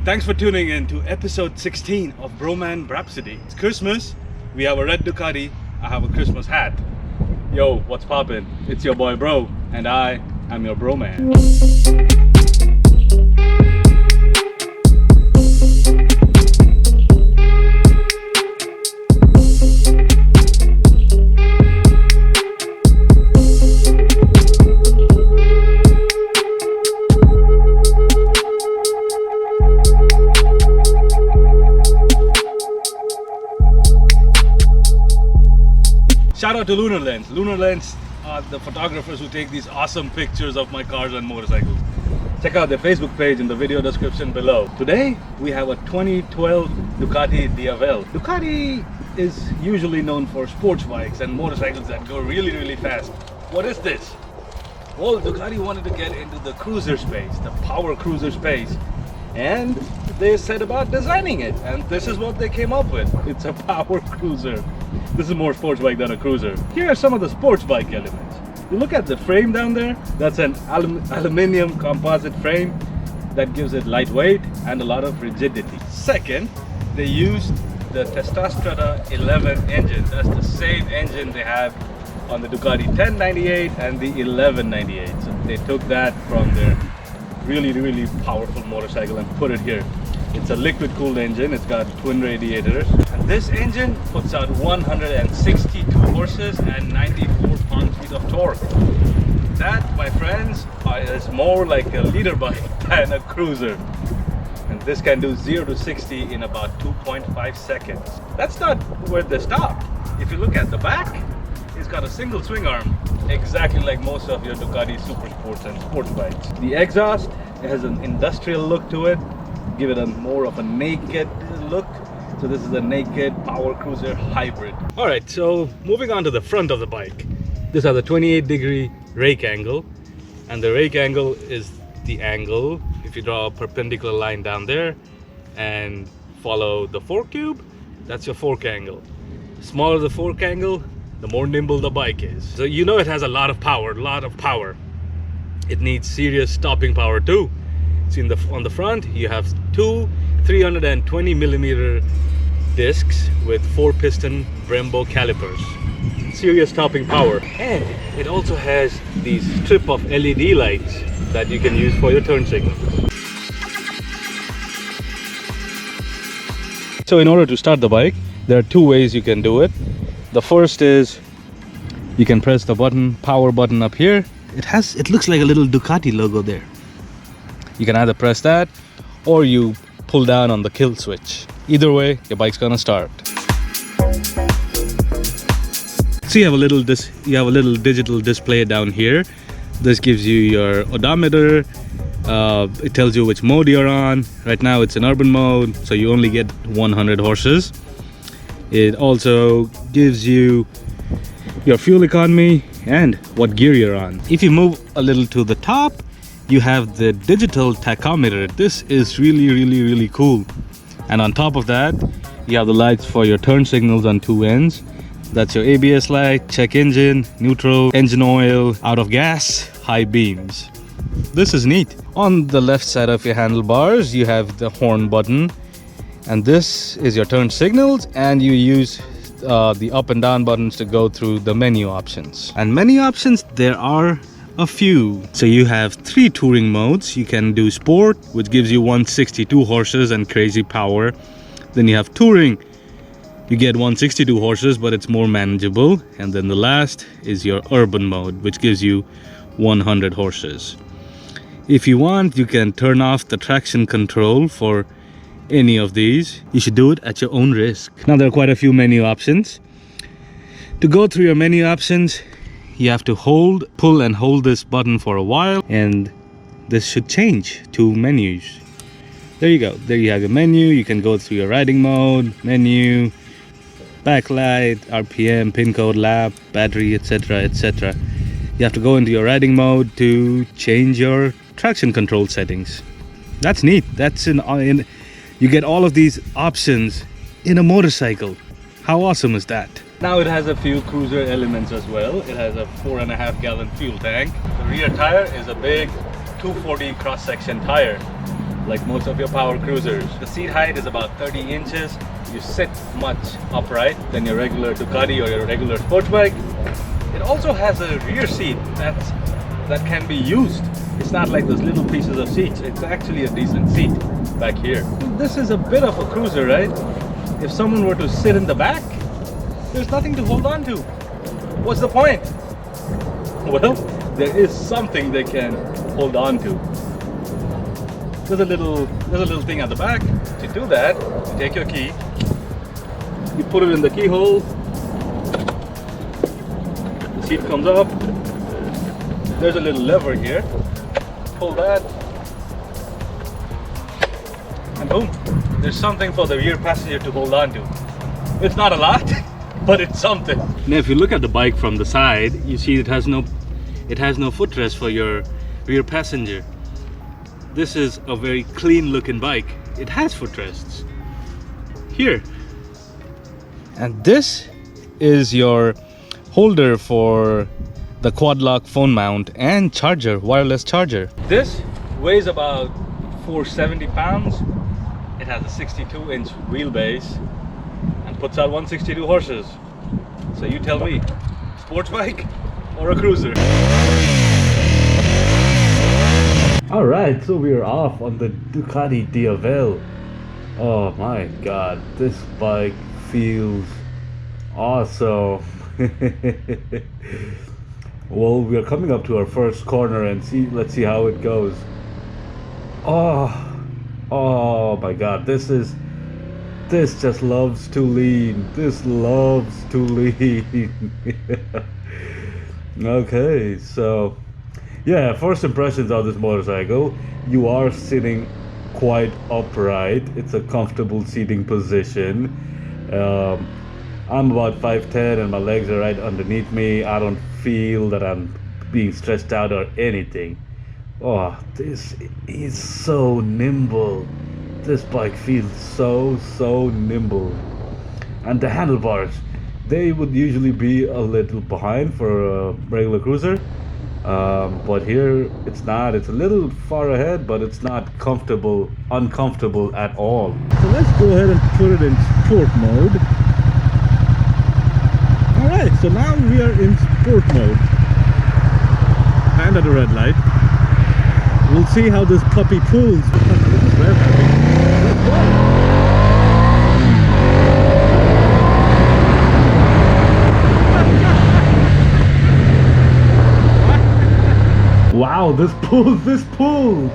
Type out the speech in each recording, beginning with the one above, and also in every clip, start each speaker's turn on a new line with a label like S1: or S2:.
S1: Thanks for tuning in to episode 16 of Bhroman Braapsody. It's Christmas. We have a red Ducati. I have a Christmas hat. Yo, what's poppin'? It's your boy Bro, and I am your Broman. Shout out to Lunar Lenz. Lunar Lenz are the photographers who take these awesome pictures of my cars and motorcycles. Check out their Facebook page in the video description below. Today we have a 2012 Ducati Diavel. Ducati is usually known for sports bikes and motorcycles that go really fast. What is this? Well, Ducati wanted to get into the cruiser space, the power cruiser space. And they set about designing it, and this is what they came up with. It's a power cruiser. This is more sports bike than a cruiser. Here are some of the sports bike elements. You look at the frame down there. That's an aluminum composite frame that gives it lightweight and a lot of rigidity. Second, they used the Testosterone 11 engine. That's the same engine they have on the Ducati 1098 and the 1198. So they took that from their really powerful motorcycle and put it here. It's a liquid cooled engine. It's got twin radiators, and this engine puts out 162 horses and 94 pound-feet of torque. That, my friends, is more like a leader bike than a cruiser, and this can do 0 to 60 in about 2.5 seconds. That's not where they stop. If you look at the back, it's got a single swing arm, exactly like most of your Ducati super sports and sports bikes. The exhaust has an industrial look to it, give it a more of a naked look. So this is a naked power cruiser hybrid. All right, so moving on to the front of the bike. This has a 28-degree rake angle, and the rake angle is the angle. If you draw a perpendicular line down there and follow the fork tube, that's your fork angle. The smaller the fork angle, the more nimble the bike is. So you know it has a lot of power, It needs serious stopping power too. See, on the front, you have two 320 millimeter discs with 4-piston Brembo calipers. Serious stopping power. And it also has these strip of LED lights that you can use for your turn signals. So in order to start the bike, there are two ways you can do it. The first is you can press the button, power button up here. It looks like a little Ducati logo there. You can either press that or you pull down on the kill switch. Either way, your bike's gonna start. So you have a little digital display down here. This gives you your odometer. It tells you which mode you're on. Right now it's in urban mode, so you only get 100 horses. It also gives you your fuel economy and what gear you're on. If you move a little to the top, you have the digital tachometer. This is really cool. And on top of that, you have the lights for your turn signals on two ends. That's your ABS light, check engine, neutral, engine oil, out of gas, high beams. This is neat. On the left side of your handlebars, you have the horn button. And this is your turn signals, and you use the up and down buttons to go through the menu options. And menu options, there are a few. So you have 3 touring modes. You can do sport, which gives you 162 horses and crazy power. Then you have touring. You get 162 horses, but it's more manageable. And then the last is your urban mode, which gives you 100 horses. If you want, you can turn off the traction control for any of these. You should do it at your own risk. Now there are quite a few menu options. To go through your menu options, you have to pull and hold this button for a while, and this should change to menus. There you go. There you have your menu. You can go through your riding mode, menu, backlight, RPM, pin code, lap, battery, etc. You have to go into your riding mode to change your traction control settings. That's neat. That's you get all of these options in a motorcycle. How awesome is that? Now it has a few cruiser elements as well. It has a 4.5 gallon fuel tank. The rear tire is a big 240 cross-section tire like most of your power cruisers. The seat height is about 30 inches. You sit much upright than your regular Ducati or your regular sports bike. It also has a rear seat that can be used. It's not like those little pieces of seats. It's actually a decent seat back here. This is a bit of a cruiser, right? If someone were to sit in the back, there's nothing to hold on to. What's the point? Well, there is something they can hold on to. There's a little thing at the back. To do that, you take your key, you put it in the keyhole, the seat comes up, there's a little lever here, pull that, and boom, there's something for the rear passenger to hold on to. It's not a lot, but it's something. Now if you look at the bike from the side, you see it has no footrest for your rear passenger. This is a very clean looking bike. It has footrests here. And this is your holder for the quad lock phone mount and charger, wireless charger. This weighs about 470 pounds. It has a 62-inch wheelbase and puts out 162 horses. So you tell me, sports bike or a cruiser? Alright, so we are off on the Ducati Diavel. Oh my god, this bike feels awesome. Well, we are coming up to our first corner and let's see how it goes. Oh my god, this just loves to lean. This loves to lean. Okay, so yeah, first impressions of this motorcycle. You are sitting quite upright. It's a comfortable seating position. I'm about 5'10" and my legs are right underneath me. I don't feel that I'm being stretched out or anything. Oh, this is so nimble. This bike feels so nimble. And the handlebars, they would usually be a little behind for a regular cruiser. But here it's not. It's a little far ahead, but it's not uncomfortable at all. So let's go ahead and put it in sport mode. Alright, so now we are in sport mode and at a red light. We'll see how this puppy pulls. Let's go. Wow, this pulls.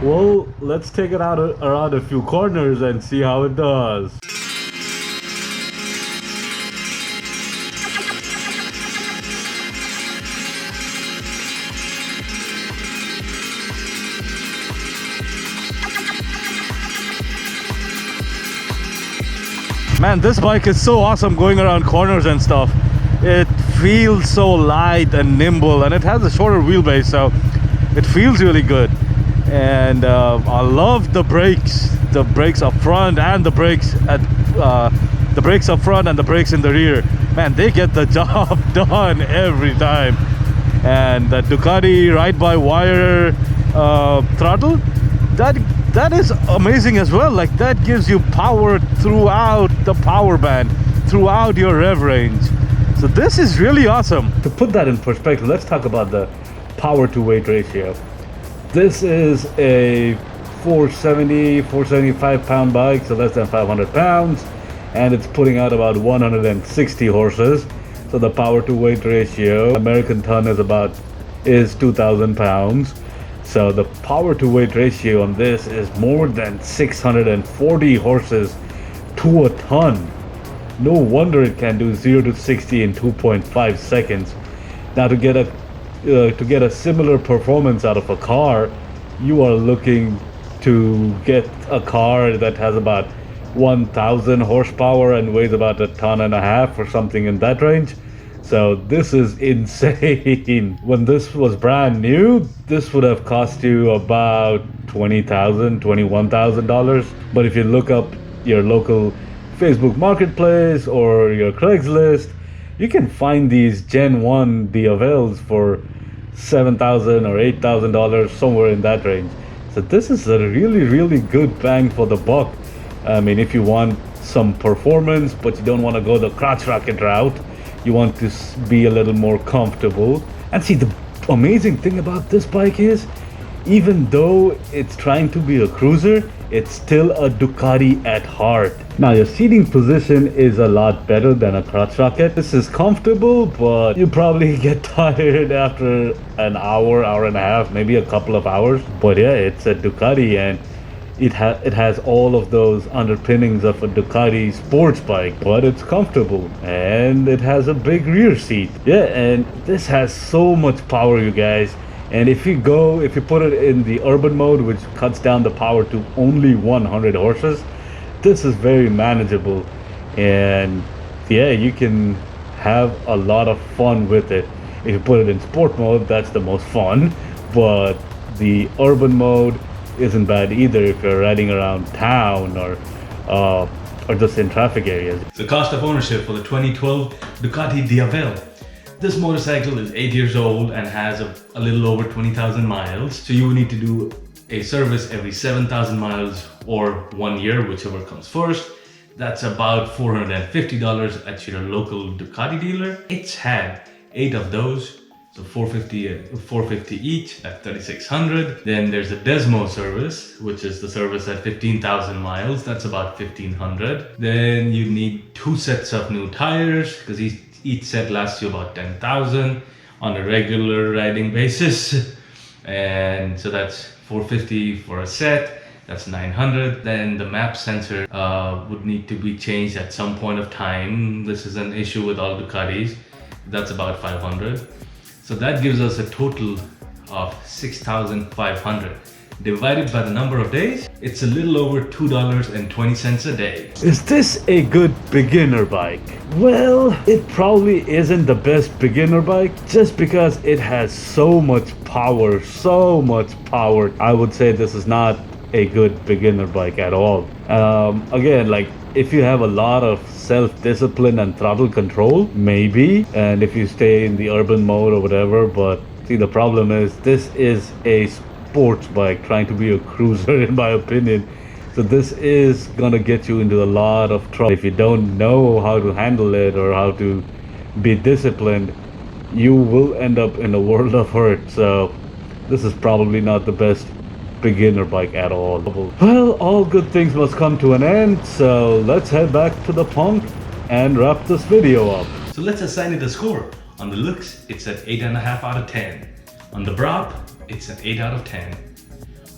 S1: Well, let's take it out around a few corners and see how it does. Man, this bike is so awesome going around corners and stuff. It feels so light and nimble, and it has a shorter wheelbase, so it feels really good. And I love the brakes up front and the brakes up front and the brakes in the rear. Man, they get the job done every time. And the Ducati ride-by-wire throttle, that is amazing as well. Like, that gives you power throughout the power band, throughout your rev range. So this is really awesome. To put that in perspective, let's talk about the power to weight ratio. This is a 475 pound bike, so less than 500 pounds, and it's putting out about 160 horses. So the power to weight ratio, American ton is 2,000 pounds. So the power to weight ratio on this is more than 640 horses to a ton. No wonder it can do 0 to 60 in 2.5 seconds. Now to get a similar performance out of a car, you are looking to get a car that has about 1,000 horsepower and weighs about 1.5 tons or something in that range. So this is insane. When this was brand new, this would have cost you about $20,000, $21,000. But if you look up your local Facebook Marketplace or your Craigslist, you can find these Gen 1 Diavels for $7,000 or $8,000, somewhere in that range. So this is a really good bang for the buck. I mean, if you want some performance but you don't want to go the crotch rocket route, you want to be a little more comfortable. And see, the amazing thing about this bike is, even though it's trying to be a cruiser, it's still a Ducati at heart. Now your seating position is a lot better than a crotch rocket. This is comfortable, but you probably get tired after an hour, hour and a half, maybe a couple of hours. But yeah, it's a Ducati, and it has all of those underpinnings of a Ducati sports bike, but it's comfortable and it has a big rear seat. Yeah, and this has so much power, you guys. And if you put it in the urban mode, which cuts down the power to only 100 horses, this is very manageable. And yeah, you can have a lot of fun with it. If you put it in sport mode, that's the most fun. But the urban mode isn't bad either if you're riding around town or just in traffic areas. The cost of ownership for the 2012 Ducati Diavel. This motorcycle is 8 years old and has a little over 20,000 miles. So you will need to do a service every 7,000 miles or 1 year, whichever comes first. That's about $450 at your local Ducati dealer. It's had 8 of those, so $450 each, that's $3,600. Then there's a Desmo service, which is the service at 15,000 miles. That's about $1,500. Then you need 2 sets of new tires, because each set lasts you about 10,000 on a regular riding basis. And so that's $450 for a set, that's $900. Then the map sensor would need to be changed at some point of time. This is an issue with all Ducatis. That's about $500. So that gives us a total of $6,500. Divided by the number of days, it's a little over $2.20 a day. Is this a good beginner bike? Well, it probably isn't the best beginner bike just because it has so much power, I would say this is not a good beginner bike at all. Again, like if you have a lot of self-discipline and throttle control, maybe, and if you stay in the urban mode or whatever. But see, the problem is this is a sports bike trying to be a cruiser, in my opinion. So this is gonna get you into a lot of trouble. If you don't know how to handle it or how to be disciplined, you will end up in a world of hurt. So this is probably not the best beginner bike at all. Well, all good things must come to an end, so let's head back to the punk and wrap this video up. So let's assign it a score. On the looks, it's at 8.5 out of 10. On the Braap, it's an 8 out of 10.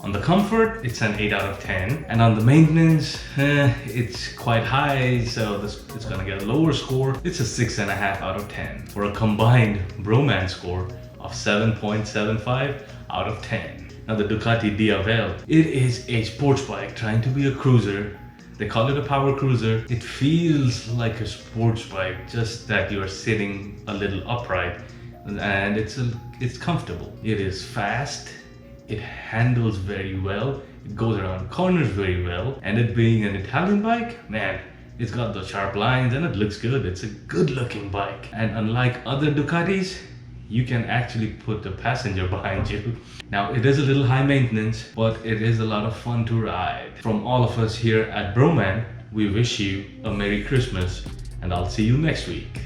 S1: On the comfort, it's an 8 out of 10. And on the maintenance, it's quite high, so it's gonna get a lower score. It's a 6.5 out of 10 for a combined Bhromance score of 7.75 out of 10. Now the Ducati Diavel, it is a sports bike trying to be a cruiser. They call it a power cruiser. It feels like a sports bike, just that you're sitting a little upright, and it's comfortable. It is fast, it handles very well, it goes around corners very well, and it being an Italian bike, man, it's got the sharp lines and it looks good. It's a good looking bike. And unlike other Ducatis, you can actually put a passenger behind you. Now it is a little high maintenance, but it is a lot of fun to ride. From all of us here at Bhroman, we wish you a Merry Christmas, and I'll see you next week.